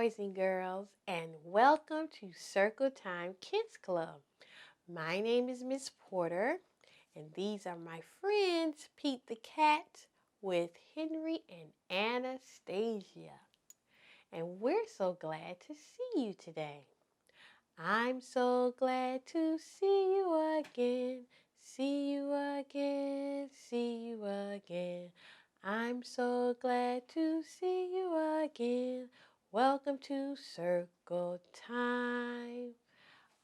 boys and girls, and welcome to Circle Time Kids Club. My name is Miss Porter, and these are my friends, Pete the Cat with Henry and Anastasia. And we're so glad to see you today. I'm so glad to see you again, see you again, see you again. I'm so glad to see you again. Welcome to Circle Time.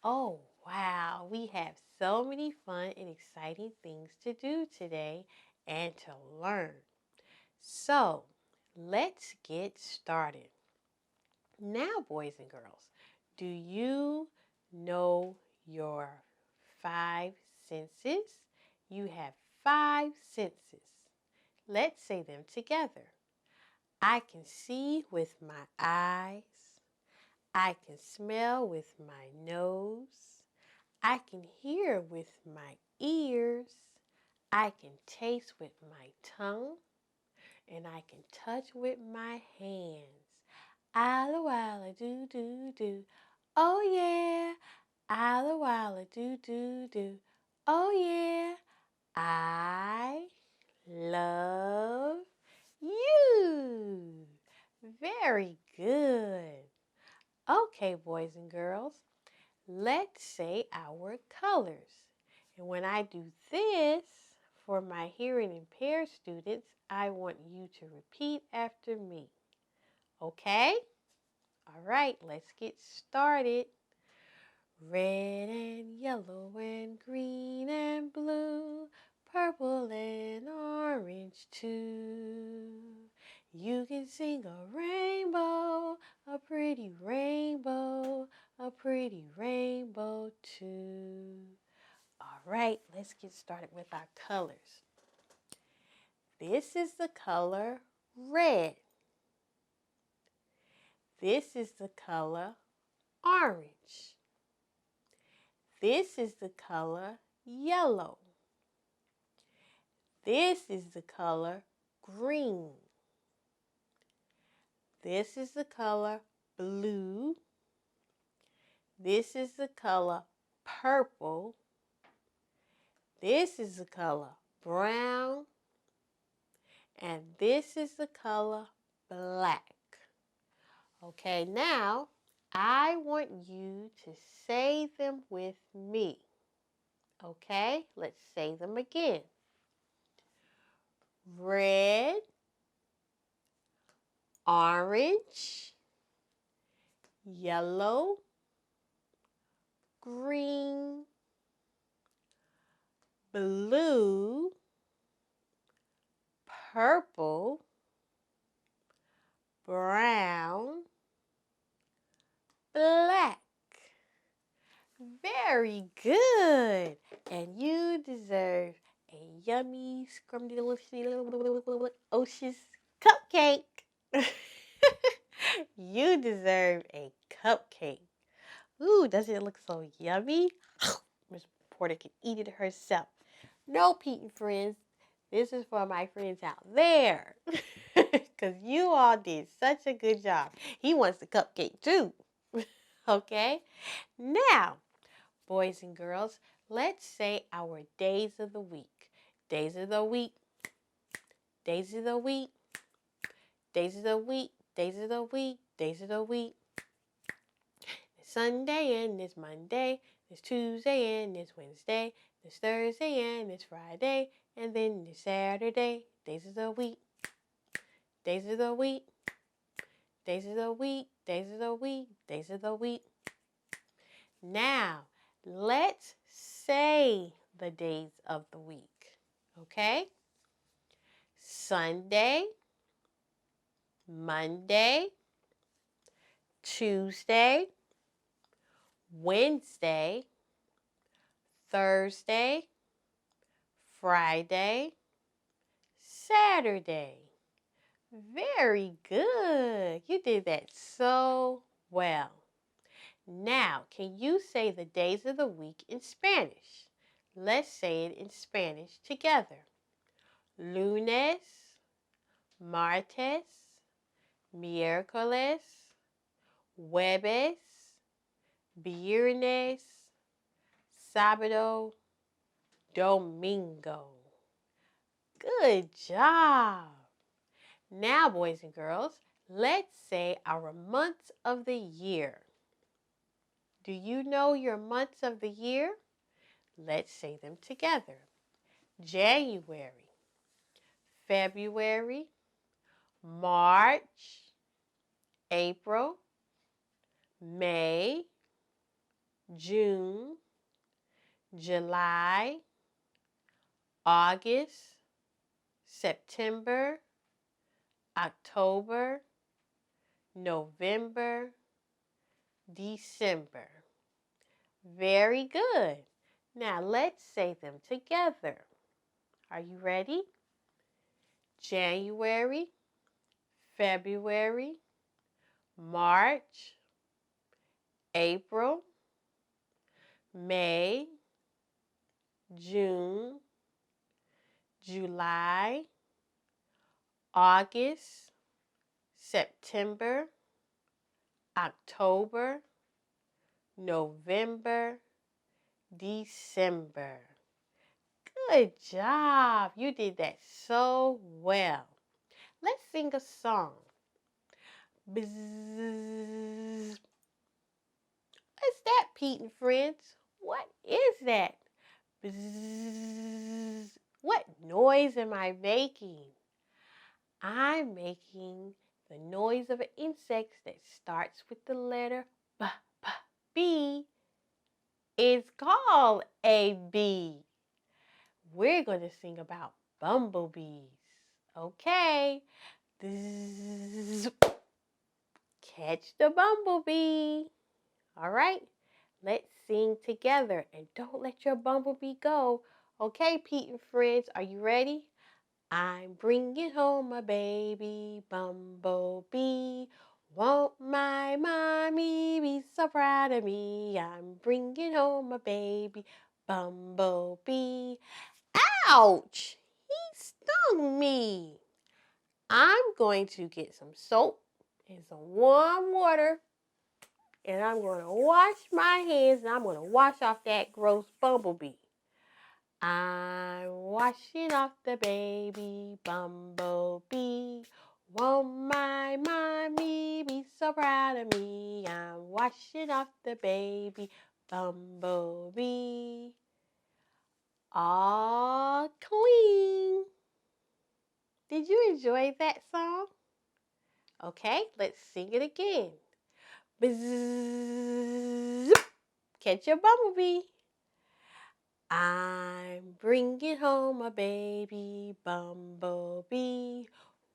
Oh, wow, we have so many fun and exciting things to do today and to learn. So, let's get started. Now, boys and girls, do you know your five senses? You have five senses. Let's say them together. I can see with my eyes. I can smell with my nose. I can hear with my ears. I can taste with my tongue. And I can touch with my hands. Alla walla do do do. Oh yeah. Alla walla do do do. Oh yeah. I love you. Very good. Okay, boys and girls, let's say our colors. And when I do this for my hearing impaired students, I want you to repeat after me. Okay? All right, let's get started. Red and yellow and green and blue, purple and orange too. You can sing a rainbow, a pretty rainbow, a pretty rainbow too. All right, let's get started with our colors. This is the color red. This is the color orange. This is the color yellow. This is the color green. This is the color blue. This is the color purple. This is the color brown. And this is the color black. Okay, now I want you to say them with me. Okay, let's say them again. Red, orange, yellow, green, blue, purple, brown, black. Very good. And you deserve a yummy, scrumptious cupcake. You deserve a cupcake. Ooh, doesn't it look so yummy? Miss Porter can eat it herself. No, Pete and friends, this is for my friends out there. Because you all did such a good job. He wants the cupcake too. Okay? Now, boys and girls, let's say our days of the week. Days of the week. Days of the week. Days of the week. Days of the week. Days of the week. It's Sunday and it's Monday. It's Tuesday and it's Wednesday. It's Thursday and it's Friday. And then it's Saturday. Days of the week. Days of the week. Days of the week. Days of the week. Days of the week. Now, let's say the days of the week. Okay? Sunday, Monday, Tuesday, Wednesday, Thursday, Friday, Saturday. Very good. You did that so well. Now, can you say the days of the week in Spanish? Let's say it in Spanish together. Lunes, martes, miércoles, jueves, viernes, sábado, domingo. Good job. Now, boys and girls, let's say our months of the year. Do you know your months of the year? Let's say them together. January, February, March, April, May, June, July, August, September, October, November, December. Very good. Now let's say them together. Are you ready? January, February, March, April, May, June, July, August, September, October, November, December. Good job. You did that so well. Let's sing a song. Bzzz. What's that, Pete and friends? What is that? Bzzz. What noise am I making? I'm making the noise of an insect that starts with the letter B, B, B. It's called a bee. We're going to sing about bumblebees. Okay. Bzzz. Catch the bumblebee. All right. Let's sing together and don't let your bumblebee go. Okay, Pete and friends, are you ready? I'm bringing home a baby bumblebee. Won't my mommy be so proud of me? I'm bringing home a baby bumblebee. Ouch! He stung me. I'm going to get some soap and some warm water, and I'm going to wash my hands, and I'm going to wash off that gross bumblebee. I'm washing off the baby bumblebee. Won't my mommy be so proud of me? I'm washing off the baby bumblebee. All clean. Did you enjoy that song? Okay, let's sing it again. Bzzz. Catch your bumblebee. I'm bringing home a baby bumblebee.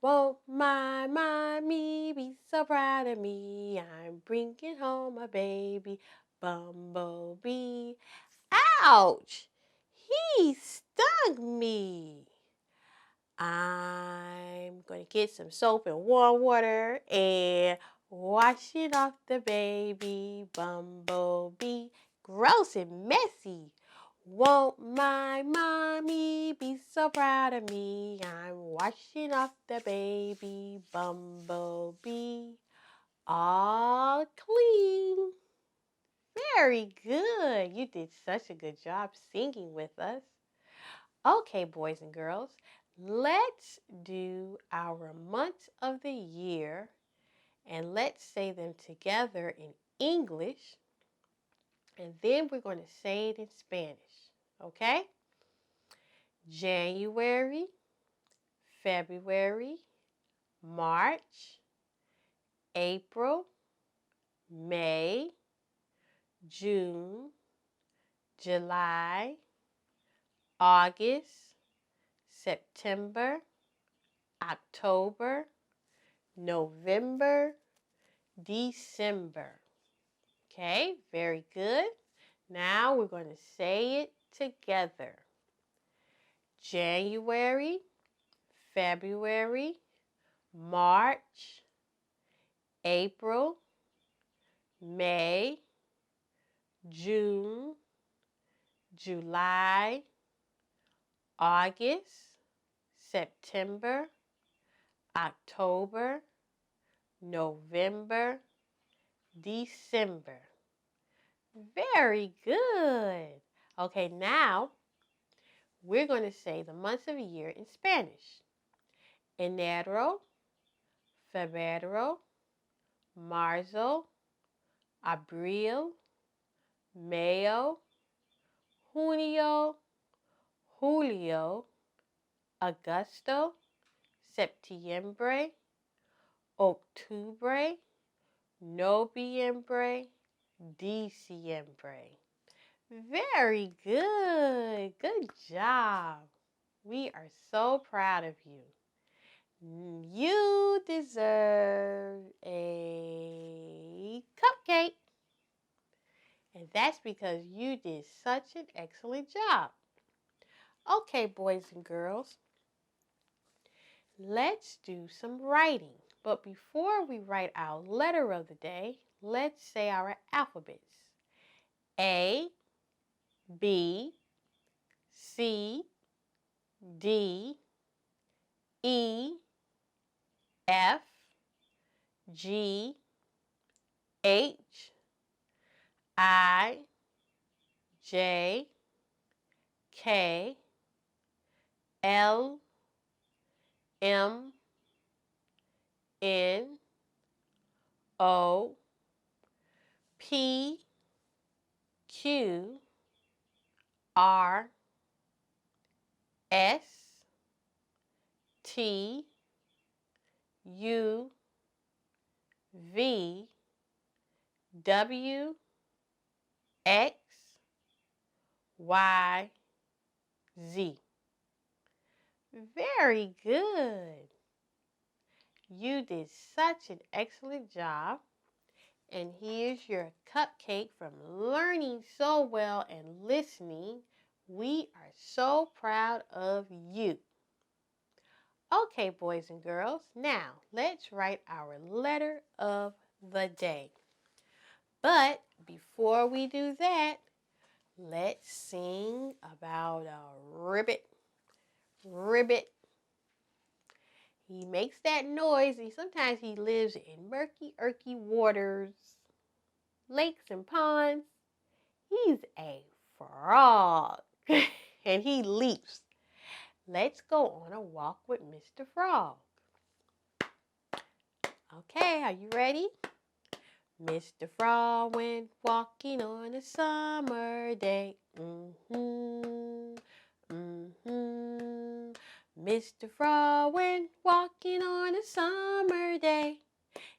Won't my mommy be so proud of me? I'm bringing home a baby bumblebee. Ouch! He stung me. I'm going to get some soap and warm water and wash it off the baby bumblebee. Gross and messy. Won't my mommy be so proud of me? I'm washing off the baby bumblebee. All clean. Very good. You did such a good job singing with us. Okay, boys and girls, let's do our months of the year and let's say them together in English, and then we're going to say it in Spanish, okay? January, February, March, April, May, June, July, August, September, October, November, December. Okay, very good. Now we're going to say it together. January, February, March, April, May, June, July, August, September, October, November, December. Very good. Okay, now we're going to say the months of the year in Spanish. Enero, febrero, marzo, abril, mayo, junio, julio, agosto, septiembre, octubre, noviembre, diciembre. Very good. Good job. We are so proud of you. You deserve a cupcake. And that's because you did such an excellent job. Okay, boys and girls, let's do some writing. But before we write our letter of the day, let's say our alphabets. A, B, C, D, E, F, G, H, I, J, K, L, M, N, O, P, Q, R, S, T, U, V, W, X, Y, Z. Very good. You did such an excellent job. And here's your cupcake from learning so well and listening. We are so proud of you. Okay, boys and girls, now let's write our letter of the day. But before we do that, let's sing about a ribbit. Ribbit. He makes that noise, and sometimes he lives in murky, irky waters, lakes and ponds. He's a frog, and he leaps. Let's go on a walk with Mr. Frog. Okay, are you ready? Mr. Frog went walking on a summer day. Mr. Frog went walking on a summer day.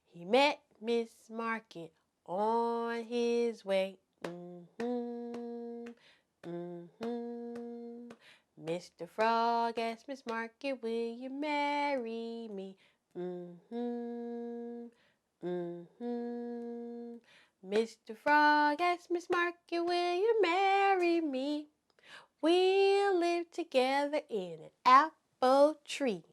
He met Miss Market on his way. Mr. Frog asked Miss Market, will you marry me? Mr. Frog asked Miss Market, will you marry me? We'll live together in an apple tree.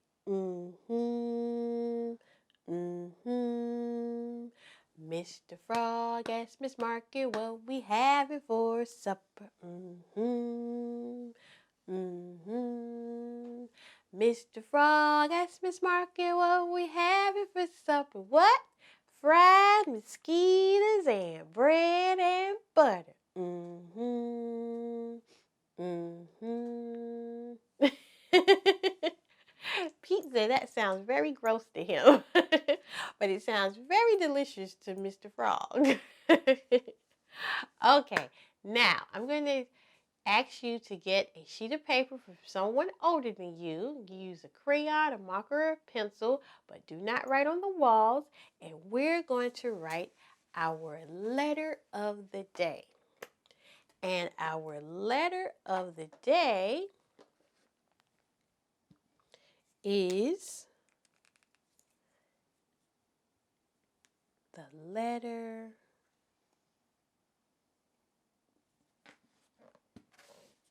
Mr. Frog asked Miss Market, what we having for supper? Mr. Frog asked Miss Market, what we having for supper? What? Fried mosquitoes and bread and butter. Pete said that sounds very gross to him, but it sounds very delicious to Mr. Frog. Okay, now I'm going to ask you to get a sheet of paper from someone older than you. Use a crayon, a marker, or a pencil, but do not write on the walls. And we're going to write our letter of the day. And our letter of the day is the letter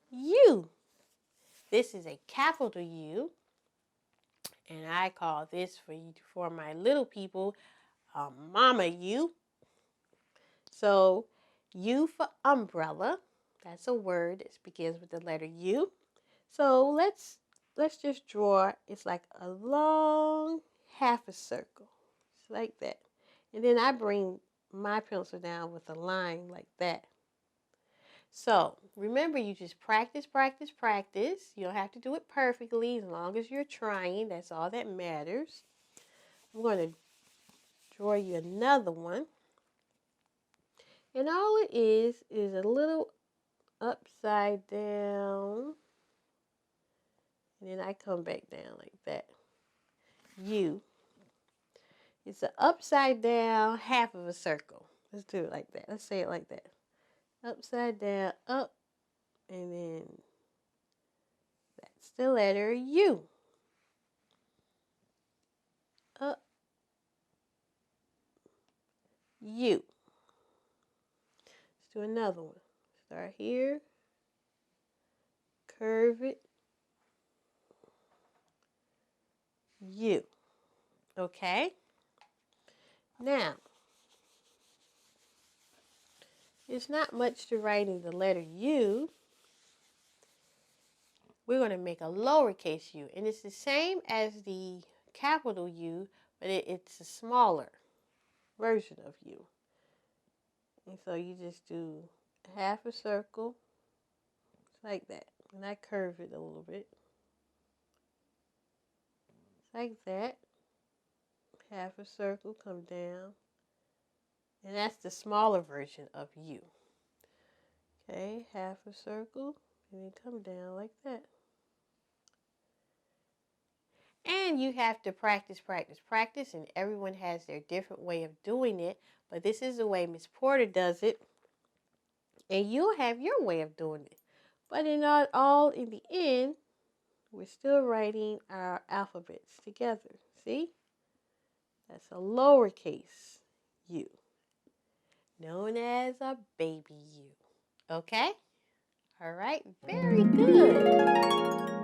U. This is a capital U, and I call this for my little people, Mama U. So U for umbrella. That's a word that begins with the letter U. So let's just draw. It's like a long half a circle. It's like that. And then I bring my pencil down with a line like that. So remember, you just practice, practice, practice. You don't have to do it perfectly as long as you're trying. That's all that matters. I'm going to draw you another one. And all it is a little upside down. And then I come back down like that. U. It's an upside down half of a circle. Let's do it like that. Let's say it like that. Upside down, up, and then that's the letter U. Up, U. Let's do another one. Start here, curve it, U. Okay? Now, it's not much to write in the letter U. We're going to make a lowercase u. And it's the same as the capital U, but it's a smaller version of U. And so you just do half a circle, like that. And I curve it a little bit. Like that. Half a circle, come down. And that's the smaller version of U. Okay, half a circle, and then come down like that. And you have to practice, practice, practice, and everyone has their different way of doing it. But this is the way Miss Porter does it. And you'll have your way of doing it. But in the end, we're still writing our alphabets together. See? That's a lowercase u, known as a baby U. Okay? All right, very good.